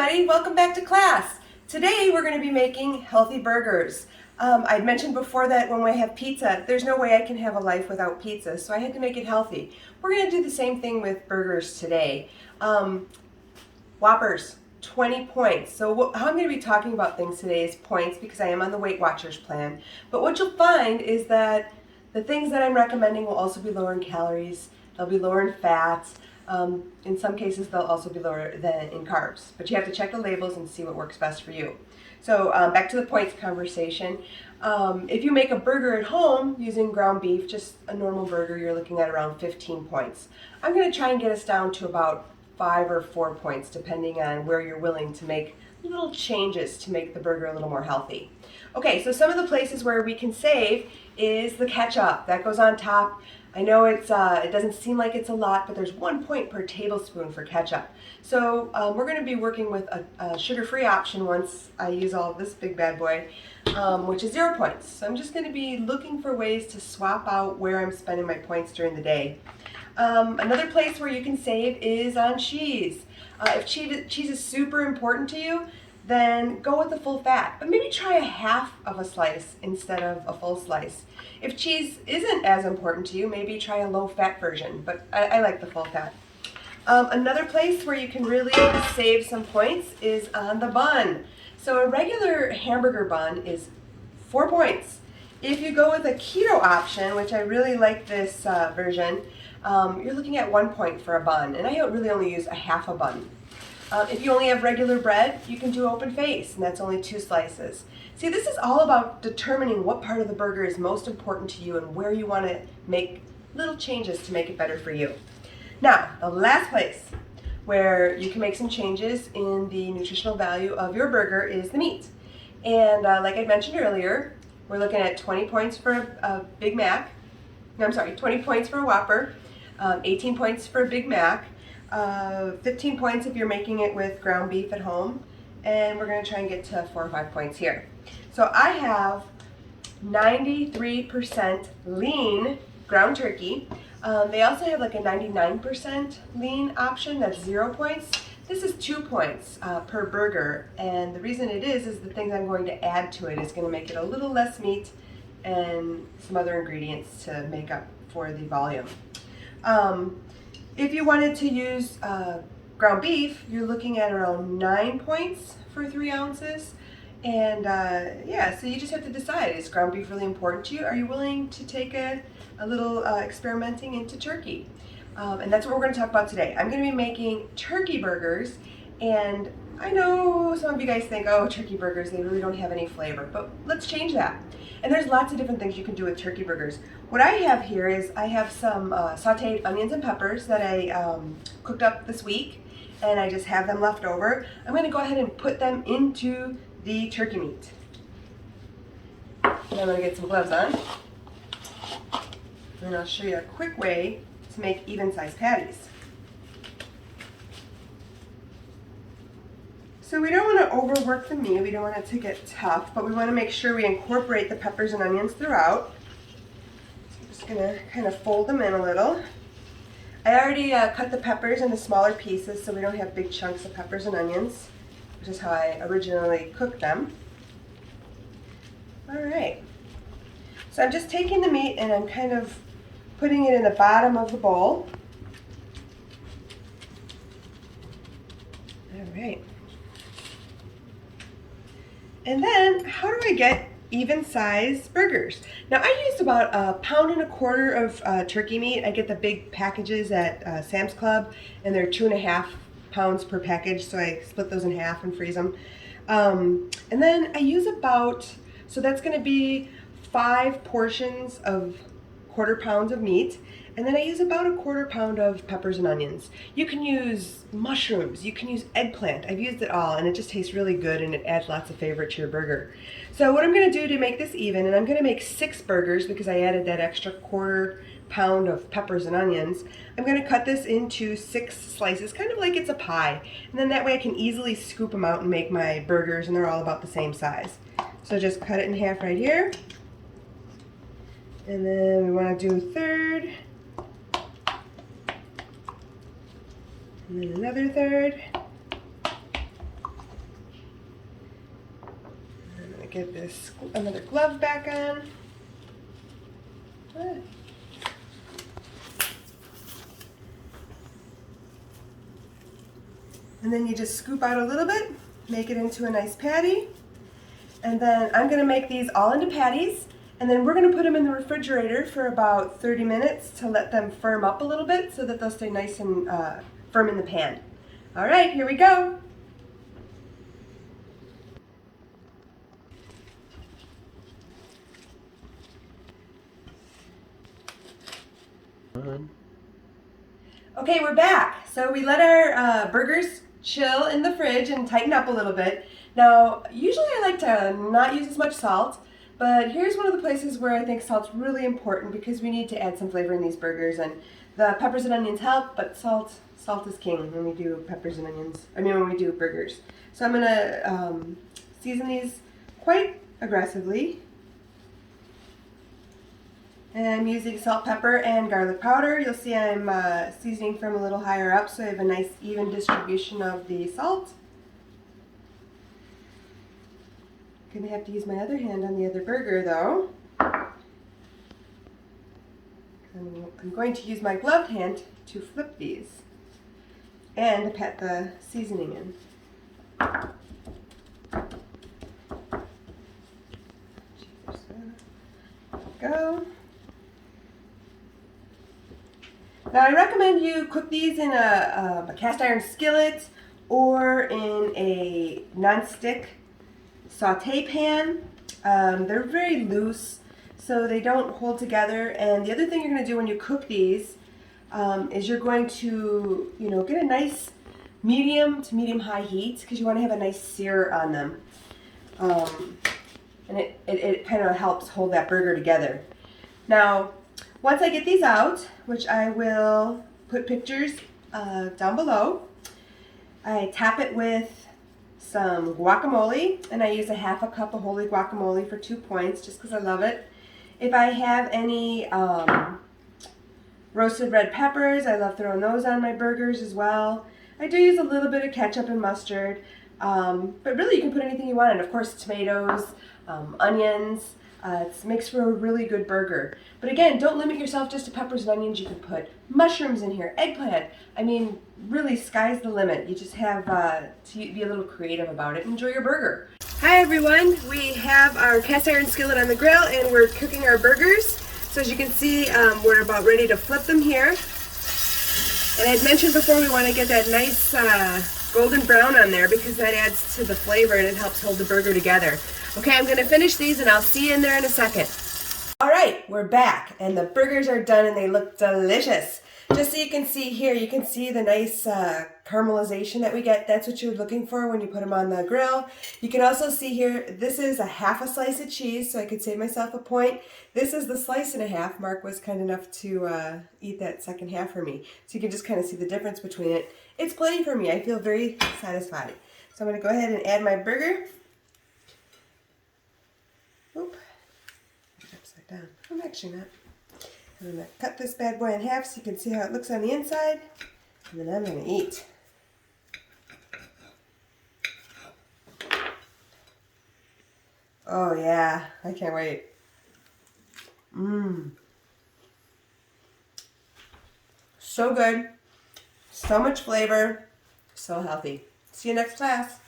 everybody, welcome back to class. Today we're going to be making healthy burgers. I'd mentioned before that when we have pizza, there's no way I can have a life without pizza, so I had to make it healthy. We're going to do the same thing with burgers today. Whoppers, 20 points. So how I'm going to be talking about things today is points because I am on the Weight Watchers plan. But what you'll find is that the things that I'm recommending will also be lower in calories, they'll be lower in fats. In some cases, they'll also be lower than in carbs, but you have to check the labels and see what works best for you. So back to the points conversation. If you make a burger at home using ground beef, just a normal burger, you're looking at around 15 points. I'm going to try and get us down to about 5 or 4 points, depending on where you're willing to make little changes to make the burger a little more healthy. Okay, so some of the places where we can save is the ketchup. That goes on top. I know it doesn't seem like it's a lot, but there's 1 point per tablespoon for ketchup. So we're going to be working with a sugar-free option once I use all of this big bad boy, which is 0 points. So I'm just going to be looking for ways to swap out where I'm spending my points during the day. Another place where you can save is on cheese. If cheese is super important to you, then go with the full fat, but maybe try a half of a slice instead of a full slice. If cheese isn't as important to you, maybe try a low fat version, but I like the full fat. Another place where you can really save some points is on the bun. So a regular hamburger bun is 4 points. If you go with a keto option, which I really like this version, you're looking at 1 point for a bun, and I really only use a half a bun. If you only have regular bread, you can do open face, and that's only 2 slices. See, this is all about determining what part of the burger is most important to you and where you want to make little changes to make it better for you. Now, the last place where you can make some changes in the nutritional value of your burger is the meat. And like I mentioned earlier, we're looking at 20 points for a Big Mac. No, I'm sorry, 20 points for a Whopper, 18 points for a Big Mac, 15 points if you're making it with ground beef at home, and we're going to try and get to 4 or 5 points here. So I have 93% lean ground turkey. They also have like a 99% lean option, that's 0 points. This is 2 points per burger, and the reason it is the things I'm going to add to it is going to make it a little less meat and some other ingredients to make up for the volume. If you wanted to use ground beef, you're looking at around 9 points for 3 ounces. And yeah, so you just have to decide, is ground beef really important to you? Are you willing to take a little experimenting into turkey? And that's what we're going to talk about today. I'm going to be making turkey burgers, and I know some of you guys think, oh, turkey burgers, they really don't have any flavor, but let's change that. And there's lots of different things you can do with turkey burgers. What I have here is I have some sauteed onions and peppers that I cooked up this week, and I just have them left over. I'm going to go ahead and put them into the turkey meat. And I'm going to get some gloves on, and I'll show you a quick way to make even-sized patties. So we don't want to overwork the meat, we don't want it to get tough, but we want to make sure we incorporate the peppers and onions throughout. So I'm just going to kind of fold them in a little. I already cut the peppers into smaller pieces so we don't have big chunks of peppers and onions, which is how I originally cooked them. Alright, so I'm just taking the meat and I'm kind of putting it in the bottom of the bowl. Alright. And then, how do I get even-sized burgers? Now, I used about 1.25 pounds of turkey meat. I get the big packages at Sam's Club, and they're 2.5 pounds per package, so I split those in half and freeze them. And then I use about, so that's going to be 5 portions of 1/4 pounds of meat, and then I use about 1/4 pound of peppers and onions. You can use mushrooms, you can use eggplant. I've used it all, and it just tastes really good, and it adds lots of flavor to your burger. So what I'm going to do to make this even, and I'm going to make 6 burgers because I added that extra 1/4 pound of peppers and onions. I'm going to cut this into 6 slices, kind of like it's a pie, and then that way I can easily scoop them out and make my burgers, and they're all about the same size. So just cut it in half right here. And then we want to do a third, and then another third, get this another glove back on. Ah. And then you just scoop out a little bit, make it into a nice patty. And then I'm going to make these all into patties, and then we're going to put them in the refrigerator for about 30 minutes to let them firm up a little bit so that they'll stay nice and firm in the pan. All right, here we go. Okay, we're back. So we let our burgers chill in the fridge and tighten up a little bit. Now, usually I like to not use as much salt, but here's one of the places where I think salt's really important because we need to add some flavor in these burgers, and the peppers and onions help, but salt is king when we do peppers and onions. When we do burgers. So I'm gonna season these quite aggressively. And I'm using salt, pepper, and garlic powder. You'll see I'm seasoning from a little higher up so I have a nice even distribution of the salt. I'm gonna have to use my other hand on the other burger though. I'm going to use my gloved hand to flip these and to pat the seasoning in. Go. Now I recommend you cook these in a cast iron skillet or in a non-stick saute pan. They're very loose, so they don't hold together. And the other thing you're going to do when you cook these is you're going to, get a nice medium to medium-high heat because you want to have a nice sear on them. And it kind of helps hold that burger together. Now, once I get these out, which I will put pictures down below, I top it with some guacamole, and I use a half a cup of holy guacamole for 2 points just because I love it. If I have any roasted red peppers, I love throwing those on my burgers as well. I do use a little bit of ketchup and mustard, but really you can put anything you want in. Of course, tomatoes, onions. It makes for a really good burger. But again, don't limit yourself just to peppers and onions. You can put mushrooms in here, eggplant. Really, sky's the limit. You just have to be a little creative about it. Enjoy your burger. Hi everyone. We have our cast iron skillet on the grill and we're cooking our burgers. So as you can see, we're about ready to flip them here. And I'd mentioned before we want to get that nice golden brown on there because that adds to the flavor and it helps hold the burger together. Okay, I'm going to finish these and I'll see you in there in a second. All right, we're back and the burgers are done and they look delicious. Just so you can see here, you can see the nice caramelization that we get. That's what you're looking for when you put them on the grill. You can also see here, this is a half a slice of cheese, so I could save myself a point. This is the slice and a half. Mark was kind enough to eat that second half for me. So you can just kind of see the difference between it. It's plenty for me. I feel very satisfied. So I'm going to go ahead and add my burger. Oop. Upside down. I'm actually not. I'm going to cut this bad boy in half so you can see how it looks on the inside. And then I'm going to eat. Oh yeah, I can't wait. So good. So much flavor. So healthy. See you next class.